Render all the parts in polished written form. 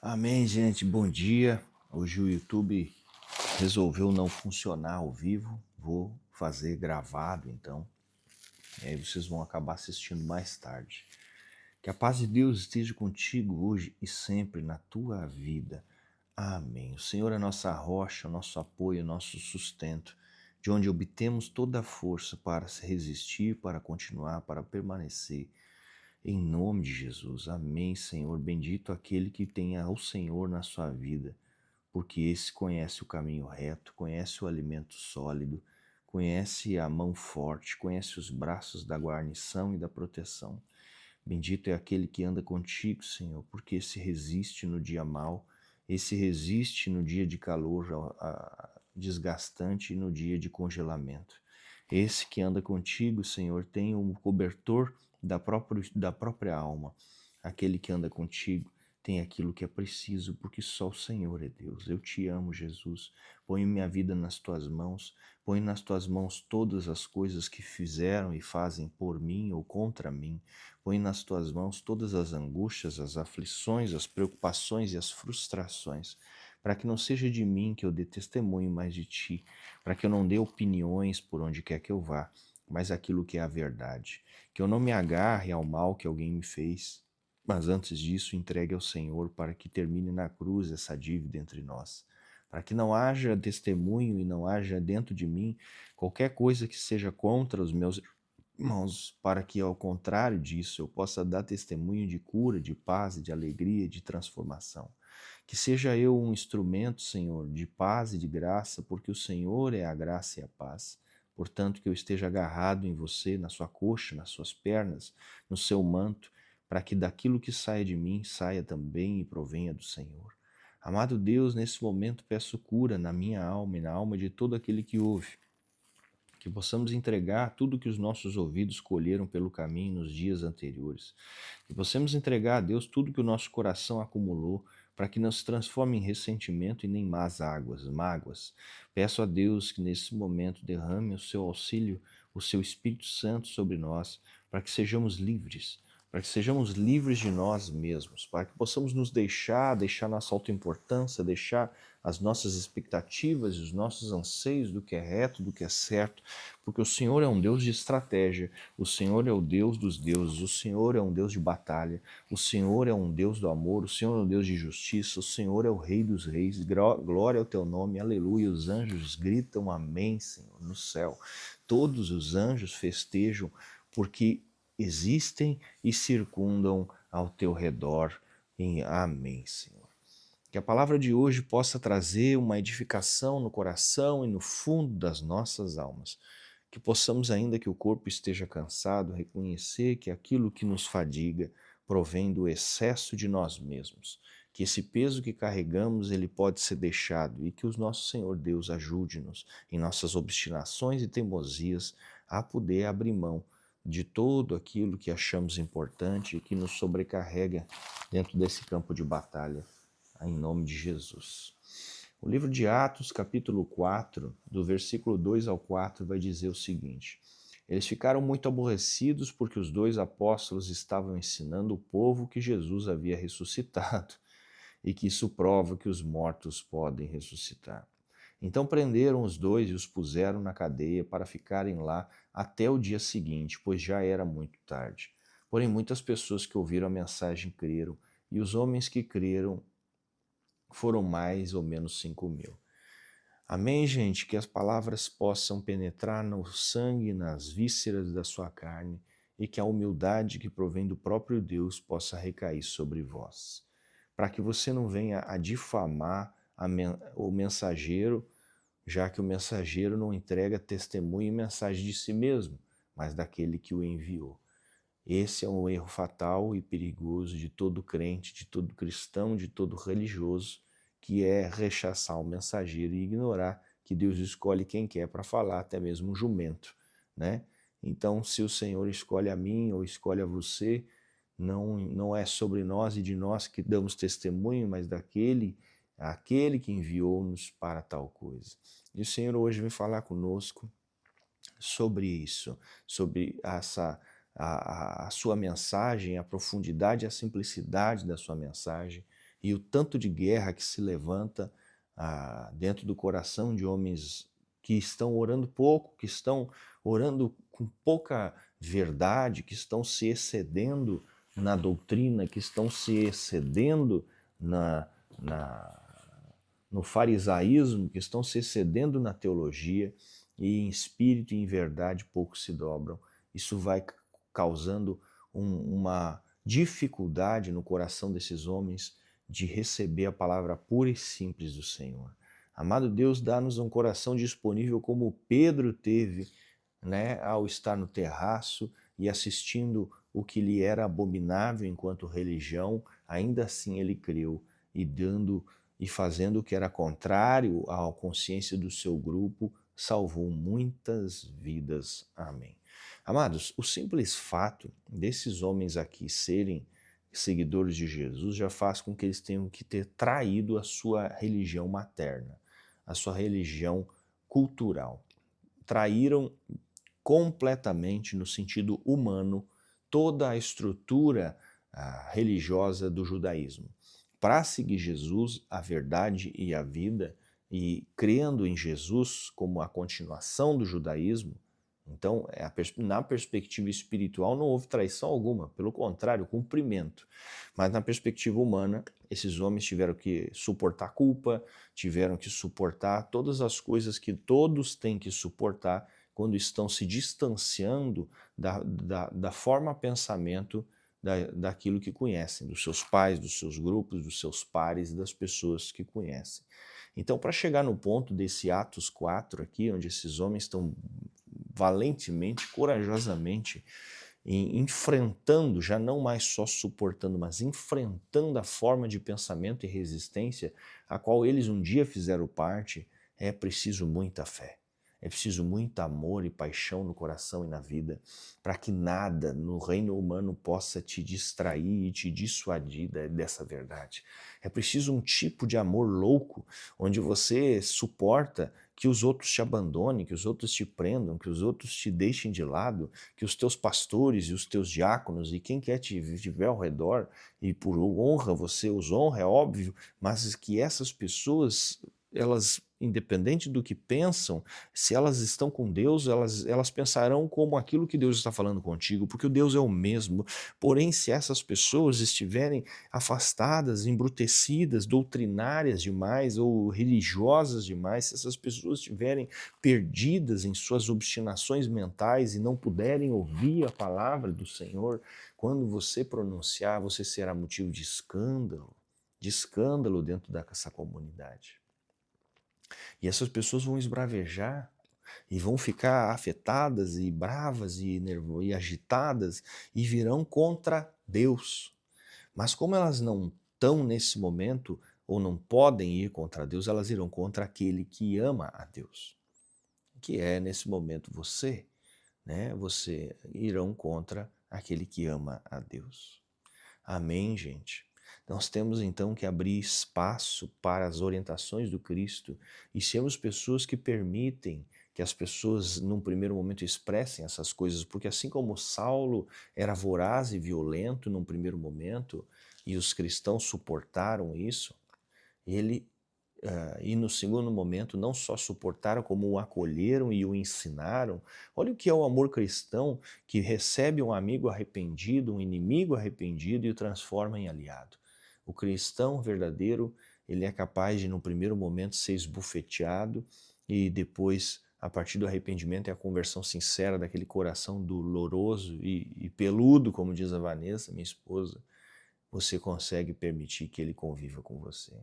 Amém, gente. Bom dia. Hoje o YouTube resolveu não funcionar ao vivo. Vou fazer gravado, então. E aí vocês vão acabar assistindo mais tarde. Que a paz de Deus esteja contigo hoje e sempre na tua vida. Amém. O Senhor é nossa rocha, nosso apoio, nosso sustento, de onde obtemos toda a força para se resistir, para continuar, para permanecer. Em nome de Jesus. Amém, Senhor. Bendito aquele que tenha o Senhor na sua vida, porque esse conhece o caminho reto, conhece o alimento sólido, conhece a mão forte, conhece os braços da guarnição e da proteção. Bendito é aquele que anda contigo, Senhor, porque esse resiste no dia mau, esse resiste no dia de calor desgastante e no dia de congelamento. Esse que anda contigo, Senhor, tem um cobertor da própria alma. Aquele que anda contigo tem aquilo que é preciso, porque só o Senhor é Deus. Eu te amo, Jesus. Ponho minha vida nas tuas mãos. Ponho nas tuas mãos todas as coisas que fizeram e fazem por mim ou contra mim. Ponho nas tuas mãos todas as angústias, as aflições, as preocupações e as frustrações, para que não seja de mim que eu dê testemunho, mas de ti, para que eu não dê opiniões por onde quer que eu vá, mas aquilo que é a verdade. Que eu não me agarre ao mal que alguém me fez, mas antes disso entregue ao Senhor para que termine na cruz essa dívida entre nós. Para que não haja testemunho e não haja dentro de mim qualquer coisa que seja contra os meus irmãos, para que ao contrário disso eu possa dar testemunho de cura, de paz, de alegria, de transformação. Que seja eu um instrumento, Senhor, de paz e de graça, porque o Senhor é a graça e a paz. Portanto, que eu esteja agarrado em você, na sua coxa, nas suas pernas, no seu manto, para que daquilo que saia de mim saia também e provenha do Senhor. Amado Deus, nesse momento peço cura na minha alma e na alma de todo aquele que ouve. Que possamos entregar tudo que os nossos ouvidos colheram pelo caminho nos dias anteriores. Que possamos entregar a Deus tudo que o nosso coração acumulou, para que não se transforme em ressentimento e nem mágoas. Peço a Deus que nesse momento derrame o seu auxílio, o seu Espírito Santo sobre nós, para que sejamos livres de nós mesmos, para que possamos nos deixar nossa autoimportância, deixar as nossas expectativas e os nossos anseios do que é reto, do que é certo, porque o Senhor é um Deus de estratégia, o Senhor é o Deus dos deuses, o Senhor é um Deus de batalha, o Senhor é um Deus do amor, o Senhor é um Deus de justiça, o Senhor é o Rei dos reis, glória ao teu nome, aleluia. Os anjos gritam amém, Senhor, no céu. Todos os anjos festejam porque existem e circundam ao teu redor. Em amém, Senhor. Que a palavra de hoje possa trazer uma edificação no coração e no fundo das nossas almas. Que possamos, ainda que o corpo esteja cansado, reconhecer que aquilo que nos fadiga provém do excesso de nós mesmos. Que esse peso que carregamos, ele pode ser deixado e que o nosso Senhor Deus ajude-nos em nossas obstinações e teimosias a poder abrir mão de tudo aquilo que achamos importante e que nos sobrecarrega dentro desse campo de batalha, em nome de Jesus. O livro de Atos, capítulo 4, do versículo 2 ao 4, vai dizer o seguinte: eles ficaram muito aborrecidos porque os dois apóstolos estavam ensinando o povo que Jesus havia ressuscitado e que isso prova que os mortos podem ressuscitar. Então prenderam os dois e os puseram na cadeia para ficarem lá até o dia seguinte, pois já era muito tarde. Porém, muitas pessoas que ouviram a mensagem creram, e os homens que creram foram mais ou menos 5.000. Amém, gente? Que as palavras possam penetrar no sangue, nas vísceras da sua carne, e que a humildade que provém do próprio Deus possa recair sobre vós. Para que você não venha a difamar o mensageiro, já que o mensageiro não entrega testemunho e mensagem de si mesmo, mas daquele que o enviou. Esse é um erro fatal e perigoso de todo crente, de todo cristão, de todo religioso, que é rechaçar o mensageiro e ignorar que Deus escolhe quem quer para falar, até mesmo um jumento, né? Então, se o Senhor escolhe a mim ou escolhe a você, não é sobre nós e de nós que damos testemunho, mas aquele que enviou-nos para tal coisa. E o Senhor hoje vem falar conosco sobre isso, sobre a sua mensagem, a profundidade e a simplicidade da sua mensagem, e o tanto de guerra que se levanta dentro do coração de homens que estão orando pouco, que estão orando com pouca verdade, que estão se excedendo na doutrina, que estão se excedendo na no farisaísmo, que estão se excedendo na teologia, e em espírito e em verdade pouco se dobram. Isso vai causando uma dificuldade no coração desses homens de receber a palavra pura e simples do Senhor. Amado Deus, dá-nos um coração disponível como Pedro teve, né, ao estar no terraço e assistindo o que lhe era abominável enquanto religião, ainda assim ele creu e dando e fazendo o que era contrário à consciência do seu grupo, salvou muitas vidas. Amém. Amados, o simples fato desses homens aqui serem seguidores de Jesus já faz com que eles tenham que ter traído a sua religião materna, a sua religião cultural. Traíram completamente, no sentido humano, toda a estrutura religiosa do judaísmo. Para seguir Jesus, a verdade e a vida, e crendo em Jesus como a continuação do judaísmo, então, na perspectiva espiritual não houve traição alguma, pelo contrário, cumprimento. Mas na perspectiva humana, esses homens tiveram que suportar culpa, tiveram que suportar todas as coisas que todos têm que suportar quando estão se distanciando da forma pensamento daquilo que conhecem, dos seus pais, dos seus grupos, dos seus pares e das pessoas que conhecem. Então, para chegar no ponto desse Atos 4 aqui, onde esses homens estão valentemente, corajosamente, enfrentando, já não mais só suportando, mas enfrentando a forma de pensamento e resistência a qual eles um dia fizeram parte, é preciso muita fé. É preciso muito amor e paixão no coração e na vida, para que nada no reino humano possa te distrair e te dissuadir dessa verdade. É preciso um tipo de amor louco, onde você suporta que os outros te abandonem, que os outros te prendam, que os outros te deixem de lado, que os teus pastores e os teus diáconos e quem quer te estiver ao redor, e por honra você os honra, é óbvio, mas que essas pessoas, elas, independente do que pensam, se elas estão com Deus, elas pensarão como aquilo que Deus está falando contigo, porque o Deus é o mesmo. Porém, se essas pessoas estiverem afastadas, embrutecidas, doutrinárias demais ou religiosas demais, se essas pessoas estiverem perdidas em suas obstinações mentais e não puderem ouvir a palavra do Senhor, quando você pronunciar, você será motivo de escândalo dentro dessa comunidade. E essas pessoas vão esbravejar e vão ficar afetadas e bravas e agitadas e virão contra Deus. Mas como elas não estão nesse momento ou não podem ir contra Deus, elas irão contra aquele que ama a Deus, que é nesse momento você, né? Você irão contra aquele que ama a Deus. Amém, gente? Nós temos então que abrir espaço para as orientações do Cristo e sermos pessoas que permitem que as pessoas, num primeiro momento, expressem essas coisas, porque assim como Saulo era voraz e violento num primeiro momento, e os cristãos suportaram isso, ele e no segundo momento não só suportaram, como o acolheram e o ensinaram. Olha o que é o amor cristão, que recebe um amigo arrependido, um inimigo arrependido e o transforma em aliado. O cristão verdadeiro, ele é capaz de, no primeiro momento, ser esbofeteado e depois, a partir do arrependimento e a conversão sincera daquele coração doloroso e peludo, como diz a Vanessa, minha esposa, você consegue permitir que ele conviva com você.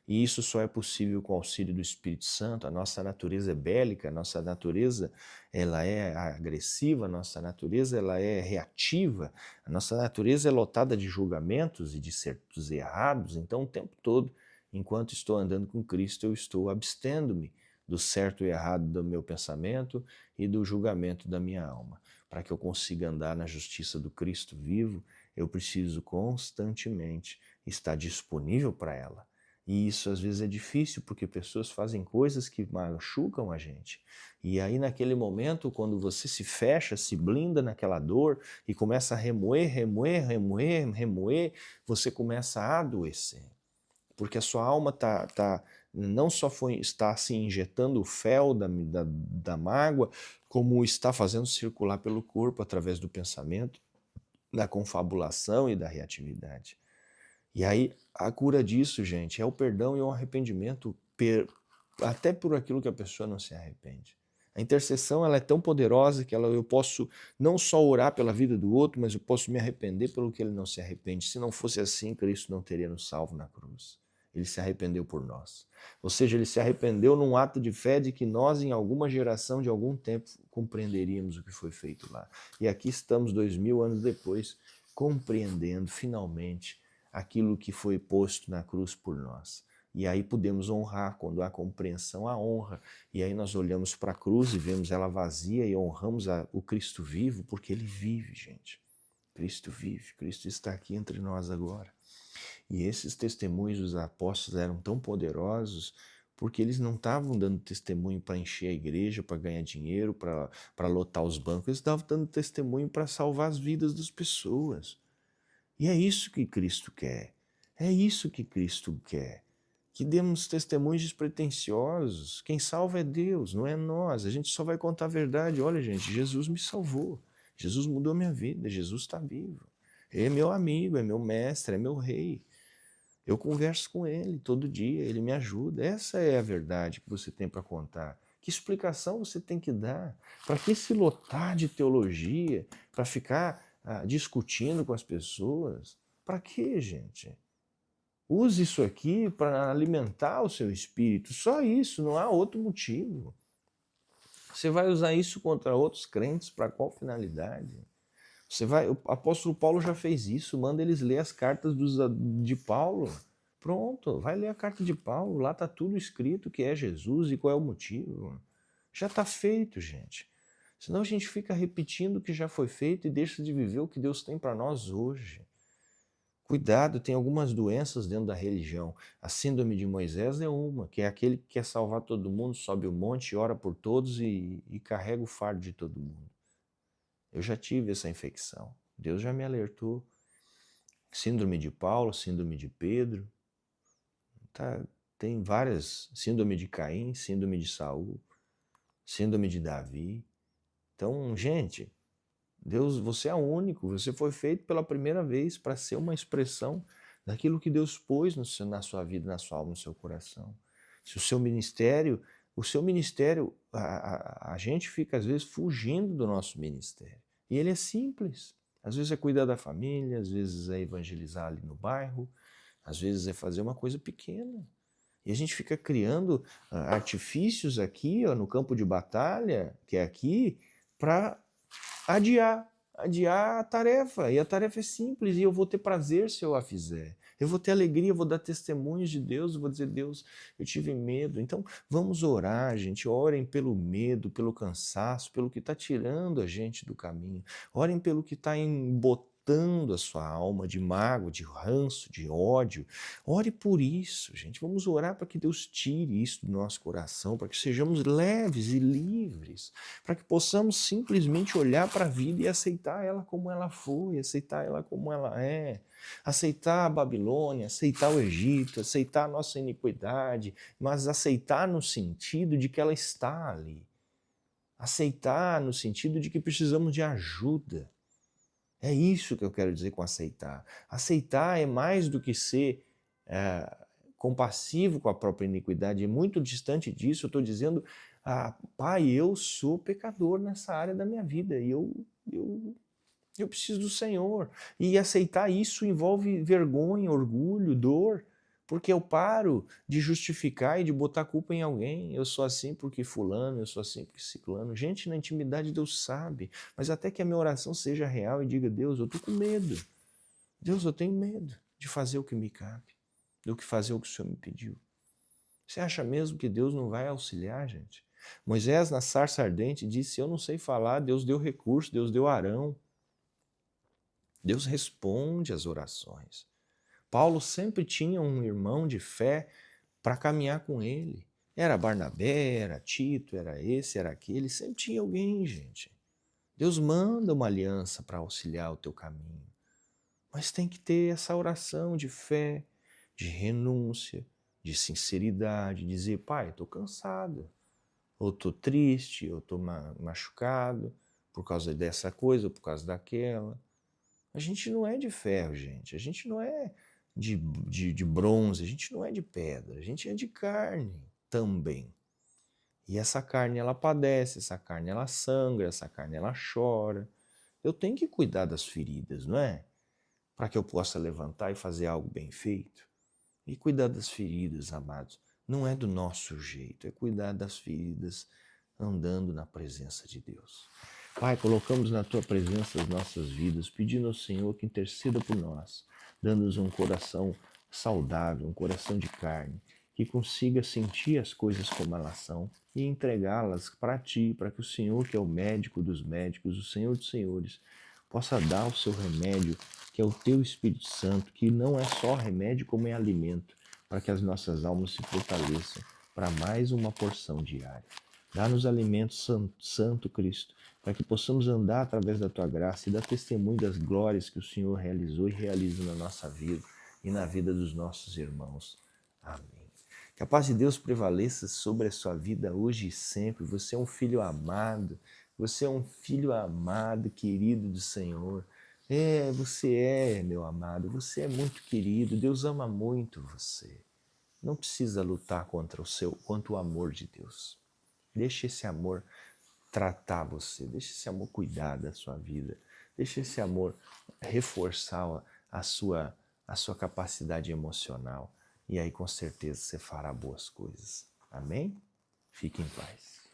E isso só é possível com o auxílio do Espírito Santo. A nossa natureza é bélica, a nossa natureza ela é agressiva, a nossa natureza ela é reativa, a nossa natureza é lotada de julgamentos e de certos errados. Então, o tempo todo, enquanto estou andando com Cristo, eu estou abstendo-me do certo e errado do meu pensamento e do julgamento da minha alma. Para que eu consiga andar na justiça do Cristo vivo, eu preciso constantemente estar disponível para ela. E isso às vezes é difícil, porque pessoas fazem coisas que machucam a gente. E aí naquele momento, quando você se fecha, se blinda naquela dor e começa a remoer, você começa a adoecer. porque a sua alma não só está se injetando o fel da mágoa, como está fazendo circular pelo corpo através do pensamento, da confabulação e da reatividade. E aí a cura disso, gente, é o perdão e o arrependimento, até por aquilo que a pessoa não se arrepende. A intercessão ela é tão poderosa que eu posso não só orar pela vida do outro, mas eu posso me arrepender pelo que ele não se arrepende. Se não fosse assim, Cristo não teria nos salvo na cruz. Ele se arrependeu por nós. Ou seja, ele se arrependeu num ato de fé de que nós, em alguma geração, de algum tempo, compreenderíamos o que foi feito lá. E aqui estamos, 2000 anos depois, compreendendo finalmente aquilo que foi posto na cruz por nós. E aí podemos honrar, quando há compreensão, a honra. E aí nós olhamos para a cruz e vemos ela vazia e honramos o Cristo vivo, porque ele vive, gente. Cristo vive, Cristo está aqui entre nós agora. E esses testemunhos dos apóstolos eram tão poderosos porque eles não estavam dando testemunho para encher a igreja, para ganhar dinheiro, para lotar os bancos. Eles estavam dando testemunho para salvar as vidas das pessoas. E é isso que Cristo quer. É isso que Cristo quer. Que demos testemunhos despretensiosos. Quem salva é Deus, não é nós. A gente só vai contar a verdade. Olha, gente, Jesus me salvou. Jesus mudou minha vida. Jesus está vivo. Ele é meu amigo, é meu mestre, é meu rei. Eu converso com ele todo dia, ele me ajuda. Essa é a verdade que você tem para contar. Que explicação você tem que dar? Para que se lotar de teologia? Para ficar discutindo com as pessoas? Para que, gente? Use isso aqui para alimentar o seu espírito. Só isso, não há outro motivo. Você vai usar isso contra outros crentes para qual finalidade? O apóstolo Paulo já fez isso, manda eles ler as cartas de Paulo. Pronto, vai ler a carta de Paulo, lá está tudo escrito que é Jesus e qual é o motivo. Já está feito, gente. Senão a gente fica repetindo o que já foi feito e deixa de viver o que Deus tem para nós hoje. Cuidado, tem algumas doenças dentro da religião. A síndrome de Moisés é uma, que é aquele que quer salvar todo mundo, sobe o monte, ora por todos e carrega o fardo de todo mundo. Eu já tive essa infecção. Deus já me alertou. Síndrome de Paulo, síndrome de Pedro. Tem várias. Síndrome de Caim, síndrome de Saul, síndrome de Davi. Então, gente, Deus, você é único. Você foi feito pela primeira vez para ser uma expressão daquilo que Deus pôs na sua vida, na sua alma, no seu coração. Se o seu ministério, a gente fica às vezes fugindo do nosso ministério. E ele é simples. Às vezes é cuidar da família, às vezes é evangelizar ali no bairro, às vezes é fazer uma coisa pequena. E a gente fica criando artifícios aqui, ó, no campo de batalha, que é aqui, para adiar a tarefa. E a tarefa é simples e eu vou ter prazer se eu a fizer. Eu vou ter alegria, eu vou dar testemunhos de Deus, eu vou dizer, Deus, eu tive medo. Então, vamos orar, gente. Orem pelo medo, pelo cansaço, pelo que está tirando a gente do caminho. Orem pelo que está embotando a sua alma de mágoa, de ranço, de ódio. Ore por isso, gente. Vamos orar para que Deus tire isso do nosso coração, para que sejamos leves e livres, para que possamos simplesmente olhar para a vida e aceitar ela como ela foi, aceitar ela como ela é. Aceitar a Babilônia, aceitar o Egito, aceitar a nossa iniquidade, mas aceitar no sentido de que ela está ali. Aceitar no sentido de que precisamos de ajuda. É isso que eu quero dizer com aceitar. Aceitar é mais do que ser compassivo com a própria iniquidade. É muito distante disso. Eu estou dizendo, Pai, eu sou pecador nessa área da minha vida e eu preciso do Senhor. E aceitar isso envolve vergonha, orgulho, dor, porque eu paro de justificar e de botar culpa em alguém. Eu sou assim porque fulano, eu sou assim porque ciclano. Gente, na intimidade Deus sabe, mas até que a minha oração seja real e diga, Deus, eu estou com medo. Deus, eu tenho medo de fazer o que me cabe, do que fazer o que o Senhor me pediu. Você acha mesmo que Deus não vai auxiliar, gente? Moisés, na sarça ardente, disse, eu não sei falar, Deus deu recurso, Deus deu Arão. Deus responde às orações. Paulo sempre tinha um irmão de fé para caminhar com ele. Era Barnabé, era Tito, era esse, era aquele. Sempre tinha alguém, gente. Deus manda uma aliança para auxiliar o teu caminho. Mas tem que ter essa oração de fé, de renúncia, de sinceridade, dizer, pai, estou cansado, ou estou triste, ou estou machucado por causa dessa coisa, ou por causa daquela. A gente não é de ferro, gente, a gente não é de bronze, a gente não é de pedra, a gente é de carne também. E essa carne ela padece, essa carne ela sangra, essa carne ela chora. Eu tenho que cuidar das feridas, não é? Para que eu possa levantar e fazer algo bem feito. E cuidar das feridas, amados, não é do nosso jeito, é cuidar das feridas andando na presença de Deus. Pai, colocamos na Tua presença as nossas vidas, pedindo ao Senhor que interceda por nós, dando-nos um coração saudável, um coração de carne, que consiga sentir as coisas como elas são e entregá-las para Ti, para que o Senhor, que é o médico dos médicos, o Senhor dos senhores, possa dar o seu remédio, que é o Teu Espírito Santo, que não é só remédio como é alimento, para que as nossas almas se fortaleçam para mais uma porção diária. Dá-nos alimento, Santo Cristo, para que possamos andar através da Tua graça e dar testemunho das glórias que o Senhor realizou e realiza na nossa vida e na vida dos nossos irmãos. Amém. Que a paz de Deus prevaleça sobre a sua vida hoje e sempre. Você é um filho amado, você é um filho amado, querido do Senhor. Você é, meu amado, você é muito querido, Deus ama muito você. Não precisa lutar contra o amor de Deus. Deixe esse amor tratar você, deixe esse amor cuidar da sua vida, deixe esse amor reforçar a sua capacidade emocional. E aí com certeza você fará boas coisas. Amém? Fique em paz.